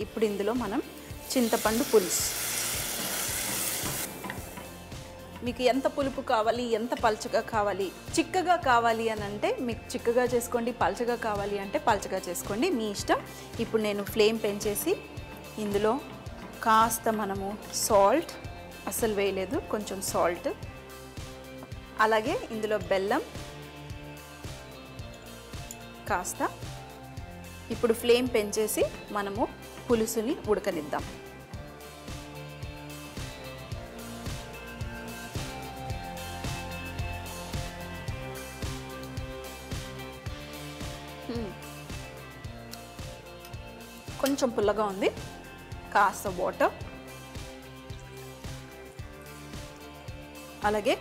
ఇప్పుడు ఇందులో మనం చింతపండు పులుసు, మీకు ఎంత పులుపు కావాలి, ఎంత పల్చగా కావాలి, చిక్కగా కావాలి అని అంటే మీకు చిక్కగా చేసుకోండి, పల్చగా కావాలి అంటే పల్చగా చేసుకోండి, మీ ఇష్టం. ఇప్పుడు నేను ఫ్లేమ్ పెంచేసి ఇందులో కాస్త మనము సాల్ట్, అస్సలు వేయలేదు, కొంచెం సాల్ట్, అలాగే ఇందులో బెల్లం కాస్త. ఇప్పుడు ఫ్లేమ్ పెంచేసి మనము పులుసుని ఉడకనిద్దాం. కొంచెం పుల్లగా ఉంది, కాస్త వాటర్, అలాగే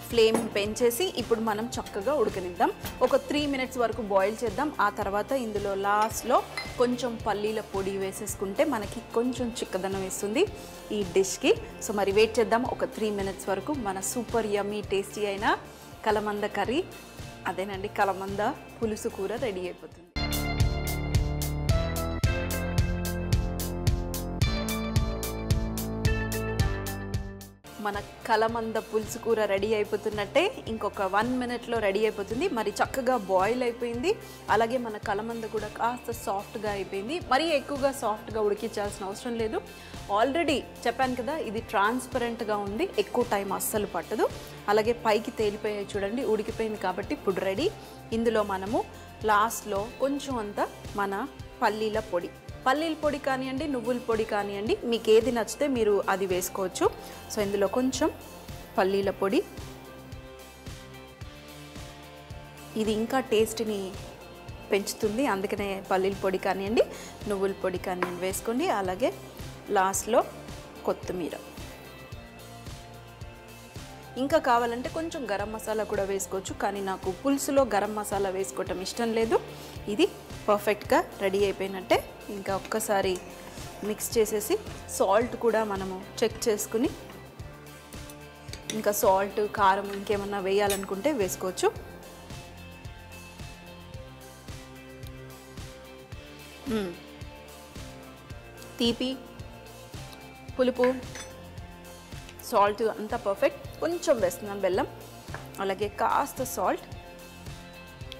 ఫ్లేమ్ పెంచేసి ఇప్పుడు మనం చక్కగా ఉడకనిద్దాం. ఒక 3 మినిట్స్ వరకు బాయిల్ చేద్దాం. ఆ తర్వాత ఇందులో లాస్ట్లో కొంచెం పల్లీల పొడి వేసేసుకుంటే మనకి కొంచెం చిక్కదనం వేస్తుంది ఈ డిష్కి. సో మరి వెయిట్ చేద్దాం ఒక 3 మినిట్స్ వరకు. మన సూపర్ యమ్మీ టేస్టీ అయిన కలమంద కర్రీ, అదేనండి కలమంద పులుసు కూర రెడీ అయిపోతుంది. మన కలమంద పులుసు కూర రెడీ అయిపోతున్నట్టే, ఇంకొక 1 మినిట్లో రెడీ అయిపోతుంది. మరి చక్కగా బాయిల్ అయిపోయింది, అలాగే మన కలమంద కూడా కాస్త సాఫ్ట్గా అయిపోయింది. మరీ ఎక్కువగా సాఫ్ట్గా ఉడికించాల్సిన అవసరం లేదు. ఆల్రెడీ చెప్పాను కదా, ఇది ట్రాన్స్పరెంట్గా ఉంది, ఎక్కువ టైం అస్సలు పట్టదు. అలాగే పైకి తేలిపోయాయి చూడండి, ఉడికిపోయింది కాబట్టి ఇప్పుడు రెడీ. ఇందులో మనము లాస్ట్లో కొంచెం అంత మన పల్లీల పొడి కానివ్వండి, నువ్వుల పొడి కానివ్వండి, మీకు ఏది నచ్చితే మీరు అది వేసుకోవచ్చు. సో ఇందులో కొంచెం పల్లీల పొడి, ఇది ఇంకా టేస్ట్ని పెంచుతుంది, అందుకనే పల్లీల పొడి కానివ్వండి, నువ్వుల పొడి కానివ్వండి వేసుకోండి. అలాగే లాస్ట్లో కొత్తిమీర, ఇంకా కావాలంటే కొంచెం గరం మసాలా కూడా వేసుకోవచ్చు, కానీ నాకు పులుసులో గరం మసాలా వేసుకోవటం ఇష్టం లేదు. ఇది పర్ఫెక్ట్గా రెడీ అయిపోయినట్టే. ఇంకా ఒక్కసారి మిక్స్ చేసేసి సాల్ట్ కూడా మనము చెక్ చేసుకుని, ఇంకా సాల్ట్, కారం ఇంకేమన్నా వేయాలనుకుంటే వేసుకోవచ్చు. తీపి, పులుపు, సాల్ట్ అంతా పర్ఫెక్ట్. కొంచెం వేస్తున్నాను బెల్లం, అలాగే కాస్త సాల్ట్.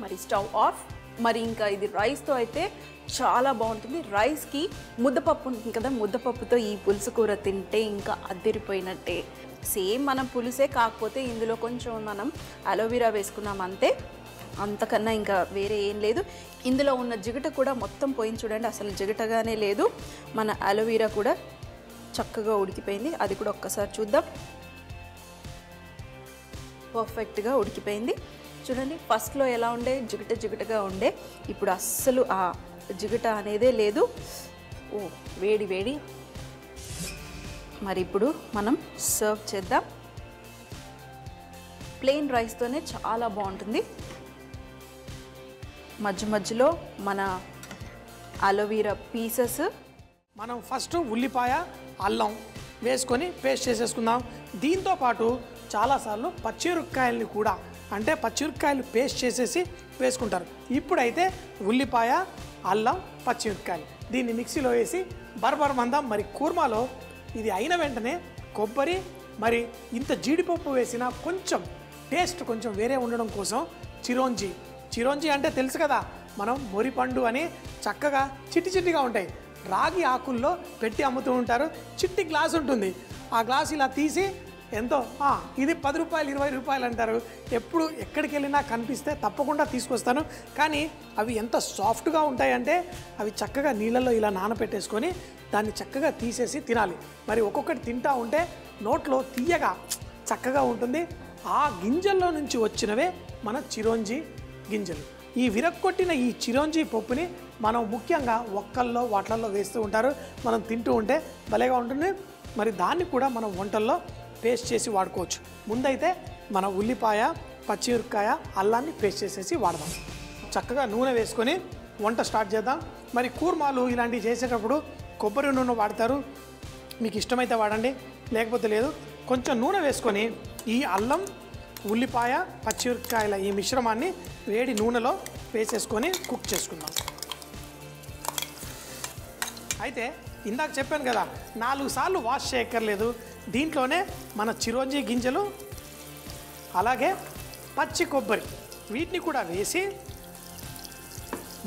మరి స్టవ్ ఆఫ్. మరి ఇంకా ఇది రైస్తో అయితే చాలా బాగుంటుంది. రైస్కి ముద్దపప్పు ఉంటుంది కదా, ముద్దపప్పుతో ఈ పులుసు కూర తింటే ఇంకా అదిరిపోయినట్టే. సేమ్ మనం పులుసే, కాకపోతే ఇందులో కొంచెం మనం అలోవెరా వేసుకున్నాం అంతే, అంతకన్నా ఇంకా వేరే ఏం లేదు. ఇందులో ఉన్న జిగట కూడా మొత్తం పోయింది చూడండి, అసలు జిగటగానే లేదు. మన అలోవెరా కూడా చక్కగా ఉడికిపోయింది, అది కూడా ఒక్కసారి చూద్దాం. పర్ఫెక్ట్గా ఉడికిపోయింది చూడండి. ఫస్ట్లో ఎలా ఉండే, జిగటగా ఉండే, ఇప్పుడు అస్సలు ఆ జిగట అనేదే లేదు. ఓ వేడి వేడి. మరి ఇప్పుడు మనం సర్వ్ చేద్దాం. ప్లెయిన్ రైస్తోనే చాలా బాగుంటుంది. మధ్యలో మన అలోవెరా పీసెస్, మనం ఫస్ట్ ఉల్లిపాయ, అల్లం వేసుకొని పేస్ట్ చేసేసుకుందాం. దీంతోపాటు చాలాసార్లు పచ్చిమిరపకాయలని కూడా, అంటే పచ్చిమిరపకాయలు పేస్ట్ చేసేసి వేసుకుంటారు. ఇప్పుడైతే ఉల్లిపాయ, అల్లం, పచ్చిమిరపకాయలు దీన్ని మిక్సీలో వేసి బరబరమందాం. మరి కూర్మాలో ఇది అయిన వెంటనే కొబ్బరి, మరి ఇంత జీడిపప్పు వేసిన కొంచెం టేస్ట్ కొంచెం వేరే ఉండడం కోసం చిరోంజి అంటే తెలుసు కదా, మనం మొరిపండు అని చక్కగా చిట్టిగా ఉంటాయి, రాగి ఆకుల్లో పెట్టి అమ్ముతూ ఉంటారు. చిట్టి గ్లాస్ ఉంటుంది, ఆ గ్లాస్ ఇలా తీసి ఎంతో ఇది 10 రూపాయలు 20 రూపాయలు అంటారు. ఎప్పుడు ఎక్కడికి వెళ్ళినా కనిపిస్తే తప్పకుండా తీసుకొస్తాను. కానీ అవి ఎంత సాఫ్ట్గా ఉంటాయంటే అవి చక్కగా నీళ్ళల్లో ఇలా నానబెట్టేసుకొని దాన్ని చక్కగా తీసేసి తినాలి. మరి ఒక్కొక్కటి తింటా ఉంటే నోట్లో తీయగా చక్కగా ఉంటుంది. ఆ గింజల్లో నుంచి వచ్చినవే మన చిరోంజి గింజలు. ఈ విరక్కొట్టిన ఈ చిరోంజి పప్పుని మనం ముఖ్యంగా ఒక్కల్లో వాటిల్లో వేస్తూ ఉంటారు. మనం తింటూ ఉంటే భలేగా ఉంటుంది. మరి దాన్ని కూడా మనం వంటల్లో పేస్ట్ చేసి వాడుకోవచ్చు. ముందైతే మన ఉల్లిపాయ, పచ్చిమిరపకాయ, అల్లాన్ని పేస్ట్ చేసేసి వాడదాం. చక్కగా నూనె వేసుకొని వంట స్టార్ట్ చేద్దాం. మరి కూర్మాలు ఇలాంటివి చేసేటప్పుడు కొబ్బరి నూనె వాడతారు, మీకు ఇష్టమైతే వాడండి, లేకపోతే లేదు. కొంచెం నూనె వేసుకొని ఈ అల్లం, ఉల్లిపాయ, పచ్చిమిరపకాయల ఈ మిశ్రమాన్ని వేడి నూనెలో వేసేసుకొని కుక్ చేసుకుందాం. అయితే ఇందాక చెప్పాను కదా 4 సార్లు వాష్ చేయక్కర్లేదు. దీంట్లోనే మన చిరోంజి గింజలు అలాగే పచ్చి కొబ్బరి వీటిని కూడా వేసి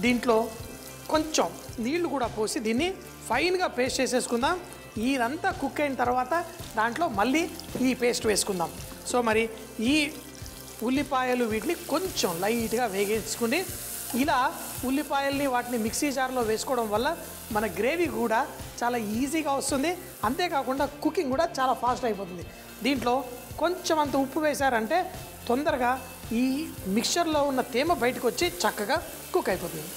దీంట్లో కొంచెం నీళ్లు కూడా పోసి దీన్ని ఫైన్గా పేస్ట్ చేసేసుకుందాం. ఇదంతా కుక్ అయిన తర్వాత దాంట్లో మళ్ళీ ఈ పేస్ట్ వేసుకుందాం. సో మరి ఈ ఉల్లిపాయలు వీటిని కొంచెం లైట్గా వేగించుకుని ఇలా ఉల్లిపాయల్ని వాటిని మిక్సీ జార్లో వేసుకోవడం వల్ల మన గ్రేవీ కూడా చాలా ఈజీగా వస్తుంది. అంతేకాకుండా కుకింగ్ కూడా చాలా ఫాస్ట్ అయిపోతుంది. దీంట్లో కొంచెం అంత ఉప్పు వేశారంటే తొందరగా ఈ మిక్చర్లో ఉన్న తేమ బయటకు వచ్చి చక్కగా కుక్ అయిపోతుంది.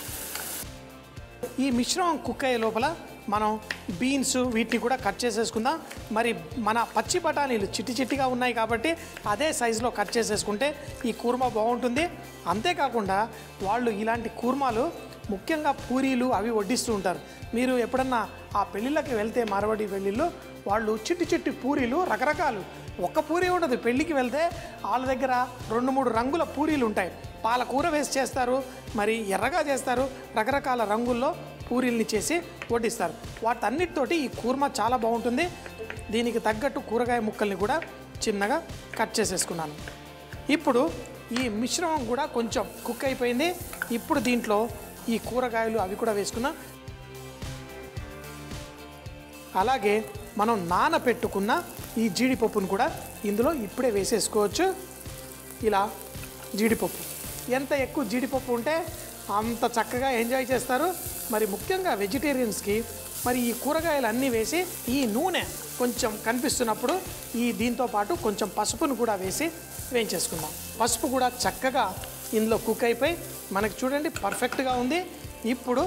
ఈ మిశ్రమం కుక్ అయ్యే లోపల మనం బీన్స్ వీటిని కూడా కట్ చేసేసుకుందాం. మరి మన పచ్చి బఠానీలు చిట్టి చిట్టిగా ఉన్నాయి కాబట్టి అదే సైజులో కట్ చేసేసుకుంటే ఈ కూర్మా బాగుంటుంది. అంతేకాకుండా వాళ్ళు ఇలాంటి కూర్మాలు ముఖ్యంగా పూరీలు అవి వడ్డిస్తూ ఉంటారు. మీరు ఎప్పుడన్నా ఆ పెళ్ళిళ్ళకి వెళ్తే మార్వాడి పెళ్ళిళ్ళు వాళ్ళు చిట్టి చిట్టి పూరీలు రకరకాలు, ఒక్క పూరి ఉండదు. పెళ్ళికి వెళ్తే వాళ్ళ దగ్గర 2-3 రంగుల పూరీలు ఉంటాయి. పాలకూర వేసి చేస్తారు, మరి ఎర్రగా చేస్తారు, రకరకాల రంగుల్లో పూరీల్ని చేసి వడ్డిస్తారు. వాటన్నిటితోటి ఈ కూర్మా చాలా బాగుంటుంది. దీనికి తగ్గట్టు కూరగాయ ముక్కల్ని కూడా చిన్నగా కట్ చేసేసుకున్నాను. ఇప్పుడు ఈ మిశ్రమం కూడా కొంచెం కుక్ అయిపోయింది. ఇప్పుడు దీంట్లో ఈ కూరగాయలు అవి కూడా వేసుకున్నాం. అలాగే మనం నానబెట్టుకున్న ఈ జీడిపప్పును కూడా ఇందులో ఇప్పుడే వేసేసుకోవచ్చు. ఇలా జీడిపప్పు, ఎంత ఎక్కువ జీడిపప్పు ఉంటే అంత చక్కగా ఎంజాయ్ చేస్తారు. మరి ముఖ్యంగా వెజిటేరియన్స్కి మరి ఈ కూరగాయలు అన్నీ వేసి ఈ నూనె కొంచెం కనిపిస్తున్నప్పుడు దీంతో పాటు కొంచెం పసుపును కూడా వేసి వేయించేసుకుందాం. పసుపు కూడా చక్కగా ఇందులో కుక్ అయిపోయి మనకి చూడండి పర్ఫెక్ట్గా ఉంది. ఇప్పుడు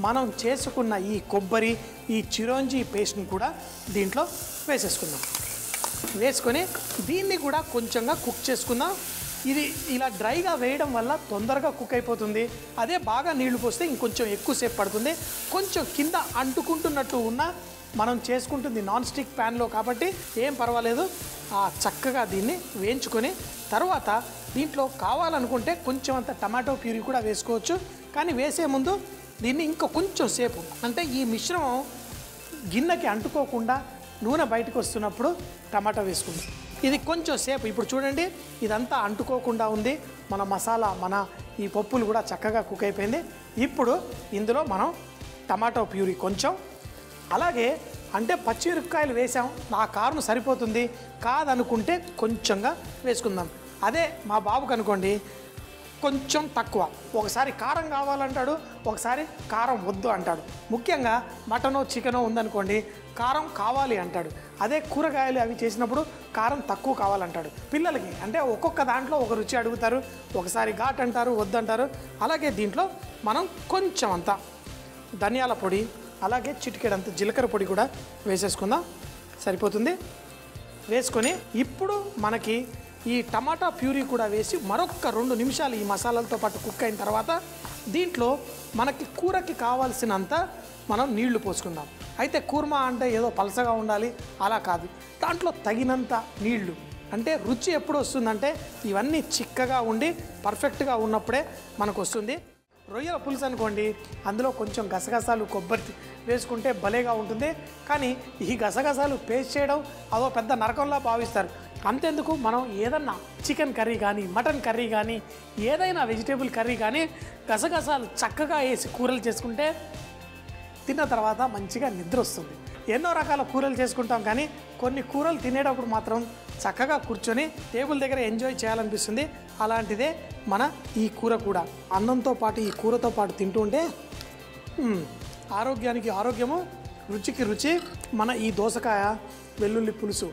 మనం చేసుకున్న ఈ కొబ్బరి ఈ చిరోంజి పేస్ట్ని కూడా దీంట్లో వేసేసుకుందాం. వేసుకొని దీన్ని కూడా కొంచెంగా కుక్ చేసుకుందాం. ఇది ఇలా డ్రైగా వేయడం వల్ల తొందరగా కుక్ అయిపోతుంది. అదే బాగా నీళ్లు పోస్తే ఇంకొంచెం ఎక్కువసేపు పడుతుంది. కొంచెం కింద అంటుకుంటున్నట్టు ఉన్న మనం చేసుకుంటుంది నాన్ స్టిక్ ప్యాన్లో కాబట్టి ఏం పర్వాలేదు. చక్కగా దీన్ని వేయించుకొని తర్వాత దీంట్లో కావాలనుకుంటే కొంచెం అంత టమాటో ప్యూరీ కూడా వేసుకోవచ్చు. కానీ వేసే ముందు దీన్ని ఇంకా కొంచెం సేపు, అంటే ఈ మిశ్రమం గిన్నెకి అంటుకోకుండా నూనె బయటకు వస్తున్నప్పుడు టమాటా వేసుకుందాం. ఇది కొంచెం సేపు, ఇప్పుడు చూడండి ఇదంతా అంటుకోకుండా ఉంది. మన మసాలా మన ఈ పప్పులు కూడా చక్కగా కుక్ అయిపోయింది. ఇప్పుడు ఇందులో మనం టమాటో ప్యూరీ కొంచెం, అలాగే అంటే పచ్చిమిరపకాయలు వేసాం, నా కారం సరిపోతుంది కాదనుకుంటే కొంచెంగా వేసుకుందాం. అదే మా బాబుకి అనుకోండి కొంచెం తక్కువ, ఒకసారి కారం కావాలంటాడు, ఒకసారి కారం వద్దు అంటాడు. ముఖ్యంగా మటనో చికెనో ఉందనుకోండి కారం కావాలి అంటాడు. అదే కూరగాయలు అవి చేసినప్పుడు కారం తక్కువ కావాలంటాడు. పిల్లలకి అంటే ఒక్కొక్క దాంట్లో ఒక రుచి అడుగుతారు, ఒకసారి ఘాట్ అంటారు, వద్దంటారు. అలాగే దీంట్లో మనం కొంచెం అంత ధనియాల పొడి అలాగే చిటికెడంత జీలకర్ర పొడి కూడా వేసేసుకుందాం, సరిపోతుంది. వేసుకొని ఇప్పుడు మనకి ఈ టమాటా ప్యూరీ కూడా వేసి మరొక 2 నిమిషాలు ఈ మసాలాలతో పాటు కుక్ అయిన తర్వాత దీంట్లో మనకి కూరకి కావాల్సినంత మనం నీళ్లు పోసుకుందాం. అయితే కూర్మా అంటే ఏదో పలసగా ఉండాలి అలా కాదు, దాంట్లో తగినంత నీళ్లు. అంటే రుచి ఎప్పుడు వస్తుందంటే ఇవన్నీ చిక్కగా ఉండి పర్ఫెక్ట్గా ఉన్నప్పుడే మనకు వస్తుంది. రొయ్యల పులుసు అనుకోండి, అందులో కొంచెం గసగసాలు కొబ్బరి వేసుకుంటే భలేగా ఉంటుంది. కానీ ఈ గసగసాలు పేస్ట్ చేయడం అదో పెద్ద నరకంలా భావిస్తారు. అంతెందుకు, మనం ఏదన్నా చికెన్ కర్రీ కానీ మటన్ కర్రీ కానీ ఏదైనా వెజిటేబుల్ కర్రీ కానీ గసగసాలు చక్కగా వేసి కూరలు చేసుకుంటే తిన్న తర్వాత మంచిగా నిద్ర వస్తుంది. ఎన్నో రకాల కూరలు చేసుకుంటాం కానీ కొన్ని కూరలు తినేటప్పుడు మాత్రం చక్కగా కూర్చొని టేబుల్ దగ్గర ఎంజాయ్ చేయాలనిపిస్తుంది. అలాంటిదే మన ఈ కూర కూడా. అన్నంతో పాటు ఈ కూరతో పాటు తింటూ ఉంటే ఆరోగ్యానికి ఆరోగ్యము, రుచికి రుచి మన ఈ దోసకాయ వెల్లుల్లి పులుసు.